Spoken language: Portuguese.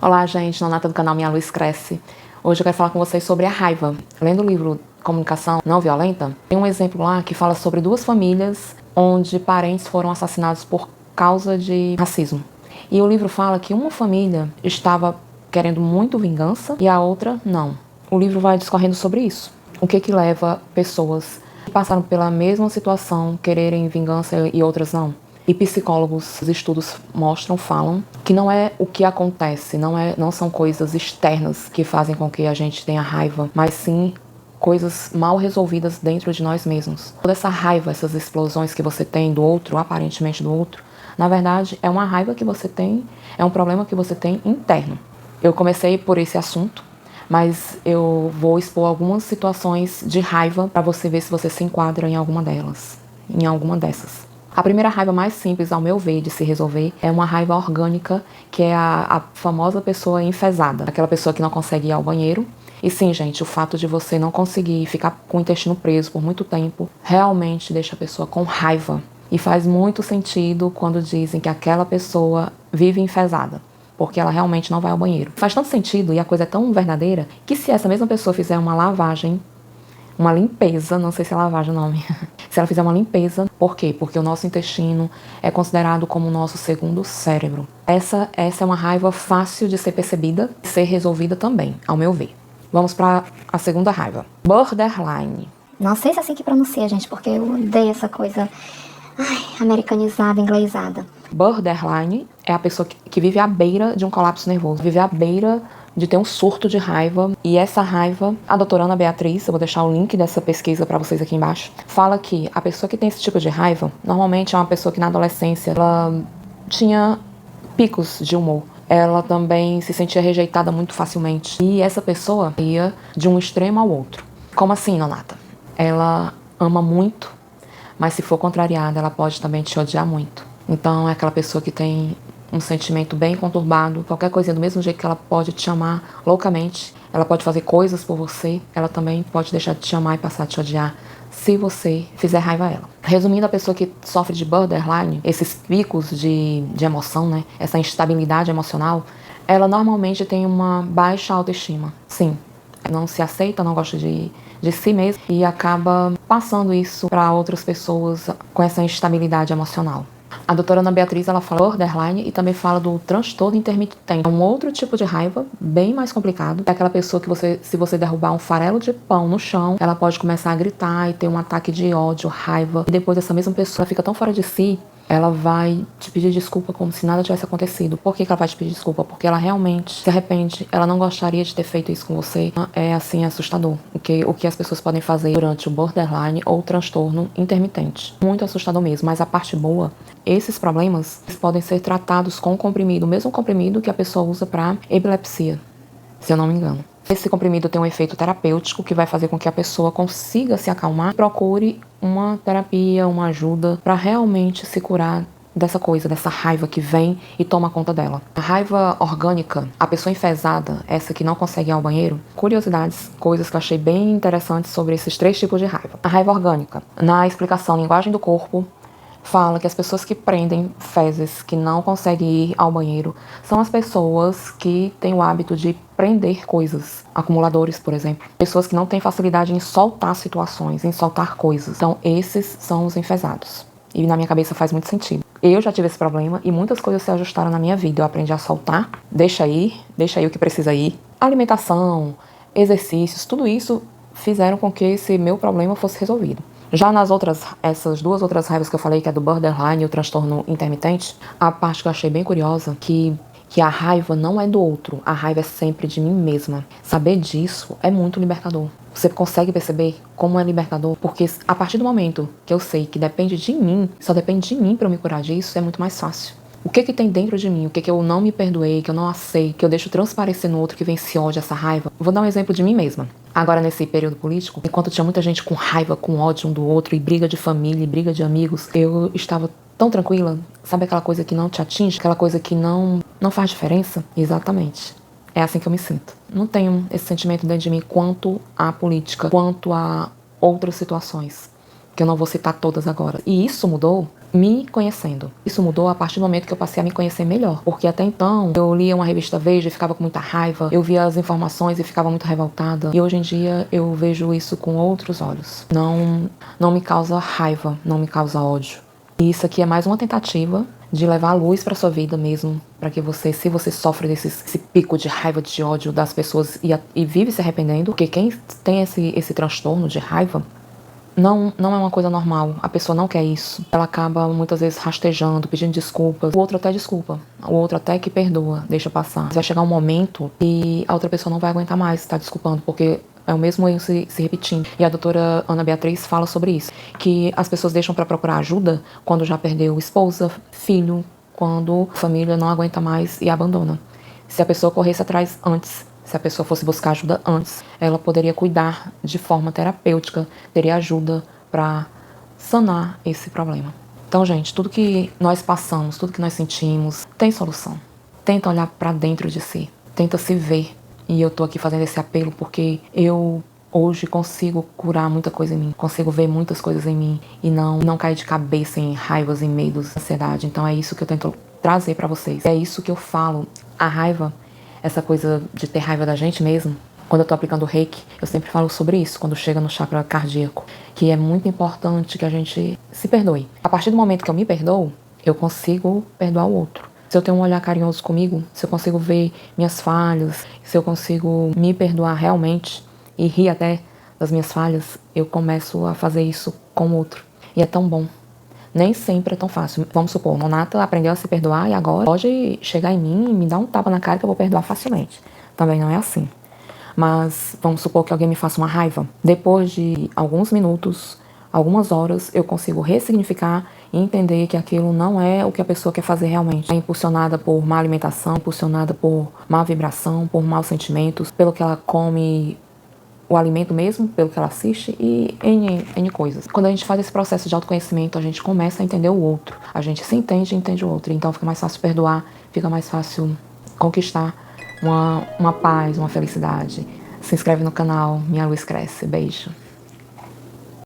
Olá, gente, Nonata do canal Minha Luz Cresce. Hoje eu quero falar com vocês sobre a raiva. Lendo o livro Comunicação Não Violenta, tem um exemplo lá que fala sobre duas famílias onde parentes foram assassinados por causa de racismo. E o livro fala que uma família estava querendo muito vingança e a outra não. O livro vai discorrendo sobre isso. O que leva pessoas que passaram pela mesma situação quererem vingança e outras não? E psicólogos, os estudos falam que não é o que acontece, não são coisas externas que fazem com que a gente tenha raiva, mas sim coisas mal resolvidas dentro de nós mesmos. Toda essa raiva, essas explosões que você tem do outro, aparentemente do outro, na verdade é uma raiva que você tem, é um problema que você tem interno. Eu comecei por esse assunto, mas eu vou expor algumas situações de raiva para você ver se você se enquadra em alguma delas, em alguma dessas. A primeira raiva mais simples, ao meu ver, de se resolver é uma raiva orgânica, que é a famosa pessoa enfesada. Aquela pessoa que não consegue ir ao banheiro. E sim, gente, o fato de você não conseguir ficar com o intestino preso por muito tempo realmente deixa a pessoa com raiva. E faz muito sentido quando dizem que aquela pessoa vive enfesada, porque ela realmente não vai ao banheiro. Faz tanto sentido e a coisa é tão verdadeira que se essa mesma pessoa fizer uma lavagem, uma limpeza, não sei se é lavagem o nome, se ela fizer uma limpeza, por quê? Porque o nosso intestino é considerado como o nosso segundo cérebro. Essa é uma raiva fácil de ser percebida e ser resolvida também, ao meu ver. Vamos para a segunda raiva. Borderline. Não sei se é assim que pronuncia, gente, porque eu odeio essa coisa americanizada, inglesada. Borderline é a pessoa que vive à beira de um colapso nervoso, vive à beira de ter um surto de raiva. E essa raiva, a doutora Ana Beatriz, eu vou deixar o link dessa pesquisa para vocês aqui embaixo, fala que a pessoa que tem esse tipo de raiva, normalmente é uma pessoa que na adolescência ela tinha picos de humor. Ela também se sentia rejeitada muito facilmente. E essa pessoa ia de um extremo ao outro. Como assim, Nonata? Ela ama muito, mas se for contrariada, ela pode também te odiar muito. Então é aquela pessoa que tem um sentimento bem conturbado, qualquer coisinha do mesmo jeito que ela pode te amar loucamente, ela pode fazer coisas por você, ela também pode deixar de te amar e passar a te odiar se você fizer raiva a ela. Resumindo, a pessoa que sofre de borderline, esses picos de emoção, né, essa instabilidade emocional, ela normalmente tem uma baixa autoestima. Sim, não se aceita, não gosta de si mesma e acaba passando isso para outras pessoas com essa instabilidade emocional. A doutora Ana Beatriz, ela fala borderline e também fala do transtorno intermitente. É um outro tipo de raiva, bem mais complicado. É aquela pessoa que se você derrubar um farelo de pão no chão, ela pode começar a gritar e ter um ataque de ódio, raiva. E depois essa mesma pessoa fica tão fora de si, ela vai te pedir desculpa como se nada tivesse acontecido. Por que ela vai te pedir desculpa? Porque ela realmente se arrepende. Ela não gostaria de ter feito isso com você. É assim assustador. O que as pessoas podem fazer durante o borderline ou o transtorno intermitente. Muito assustador mesmo. Mas a parte boa, esses problemas podem ser tratados com comprimido. O mesmo comprimido que a pessoa usa para epilepsia, se eu não me engano. Esse comprimido tem um efeito terapêutico que vai fazer com que a pessoa consiga se acalmar e procure uma terapia, uma ajuda para realmente se curar dessa coisa, dessa raiva que vem e toma conta dela. A raiva orgânica, a pessoa enfesada, essa que não consegue ir ao banheiro, curiosidades, coisas que eu achei bem interessantes sobre esses três tipos de raiva. A raiva orgânica, na explicação Linguagem do Corpo, fala que as pessoas que prendem fezes, que não conseguem ir ao banheiro, são as pessoas que têm o hábito de prender coisas, acumuladores, por exemplo. Pessoas que não têm facilidade em soltar situações, em soltar coisas. Então, esses são os enfesados. E na minha cabeça faz muito sentido. Eu já tive esse problema e muitas coisas se ajustaram na minha vida. Eu aprendi a soltar, deixa ir o que precisa ir. Alimentação, exercícios, tudo isso fizeram com que esse meu problema fosse resolvido. Já essas duas outras raivas que eu falei, que é do borderline e o transtorno intermitente, a parte que eu achei bem curiosa, que a raiva não é do outro, a raiva é sempre de mim mesma. Saber disso é muito libertador. Você consegue perceber como é libertador? Porque a partir do momento que eu sei que depende de mim, só depende de mim para eu me curar disso, é muito mais fácil. O que tem dentro de mim? O que eu não me perdoei, que eu não aceito, que eu deixo transparecer no outro, que vem esse ódio, essa raiva? Vou dar um exemplo de mim mesma. Agora, nesse período político, enquanto tinha muita gente com raiva, com ódio um do outro, e briga de família, e briga de amigos, eu estava tão tranquila. Sabe aquela coisa que não te atinge? Aquela coisa que não faz diferença? Exatamente. É assim que eu me sinto. Não tenho esse sentimento dentro de mim quanto à política, quanto a outras situações. que eu não vou citar todas agora. E isso mudou me conhecendo. Isso mudou a partir do momento que eu passei a me conhecer melhor. Porque até então, eu lia uma revista Veja e ficava com muita raiva. Eu via as informações e ficava muito revoltada. E hoje em dia, eu vejo isso com outros olhos. Não me causa raiva, não me causa ódio. E isso aqui é mais uma tentativa de levar a luz para sua vida mesmo, para que você, se você sofre esse pico de raiva, de ódio das pessoas e vive se arrependendo, porque quem tem esse transtorno de raiva, não é uma coisa normal. A pessoa não quer isso. Ela acaba muitas vezes rastejando, pedindo desculpas. O outro até desculpa. O outro até que perdoa, deixa passar. Mas vai chegar um momento e a outra pessoa não vai aguentar mais estar desculpando, porque é o mesmo erro se repetindo. E a doutora Ana Beatriz fala sobre isso. Que as pessoas deixam para procurar ajuda quando já perdeu esposa, filho, quando a família não aguenta mais e abandona. Se a pessoa corresse atrás antes, se a pessoa fosse buscar ajuda antes, ela poderia cuidar de forma terapêutica, teria ajuda para sanar esse problema. Então, gente, tudo que nós passamos, tudo que nós sentimos, tem solução. Tenta olhar para dentro de si, tenta se ver. E eu tô aqui fazendo esse apelo porque eu hoje consigo curar muita coisa em mim, consigo ver muitas coisas em mim e não cair de cabeça em raivas, em medos, ansiedade. Então é isso que eu tento trazer para vocês. É isso que eu falo. A raiva, essa coisa de ter raiva da gente mesmo, quando eu tô aplicando o reiki, eu sempre falo sobre isso, quando chega no chakra cardíaco, que é muito importante que a gente se perdoe. A partir do momento que eu me perdoo, eu consigo perdoar o outro. Se eu tenho um olhar carinhoso comigo, se eu consigo ver minhas falhas, se eu consigo me perdoar realmente e rir até das minhas falhas, eu começo a fazer isso com o outro. E é tão bom. Nem sempre é tão fácil. Vamos supor, Nonata aprendeu a se perdoar e agora pode chegar em mim e me dar um tapa na cara que eu vou perdoar facilmente. Também não é assim. Mas vamos supor que alguém me faça uma raiva. Depois de alguns minutos, algumas horas, eu consigo ressignificar e entender que aquilo não é o que a pessoa quer fazer realmente. É impulsionada por má alimentação, impulsionada por má vibração, por maus sentimentos, pelo que ela come, o alimento mesmo, pelo que ela assiste e N coisas. Quando a gente faz esse processo de autoconhecimento, a gente começa a entender o outro. A gente se entende e entende o outro. Então fica mais fácil perdoar, fica mais fácil conquistar uma paz, uma felicidade. Se inscreve no canal, Minha Luz Cresce. Beijo.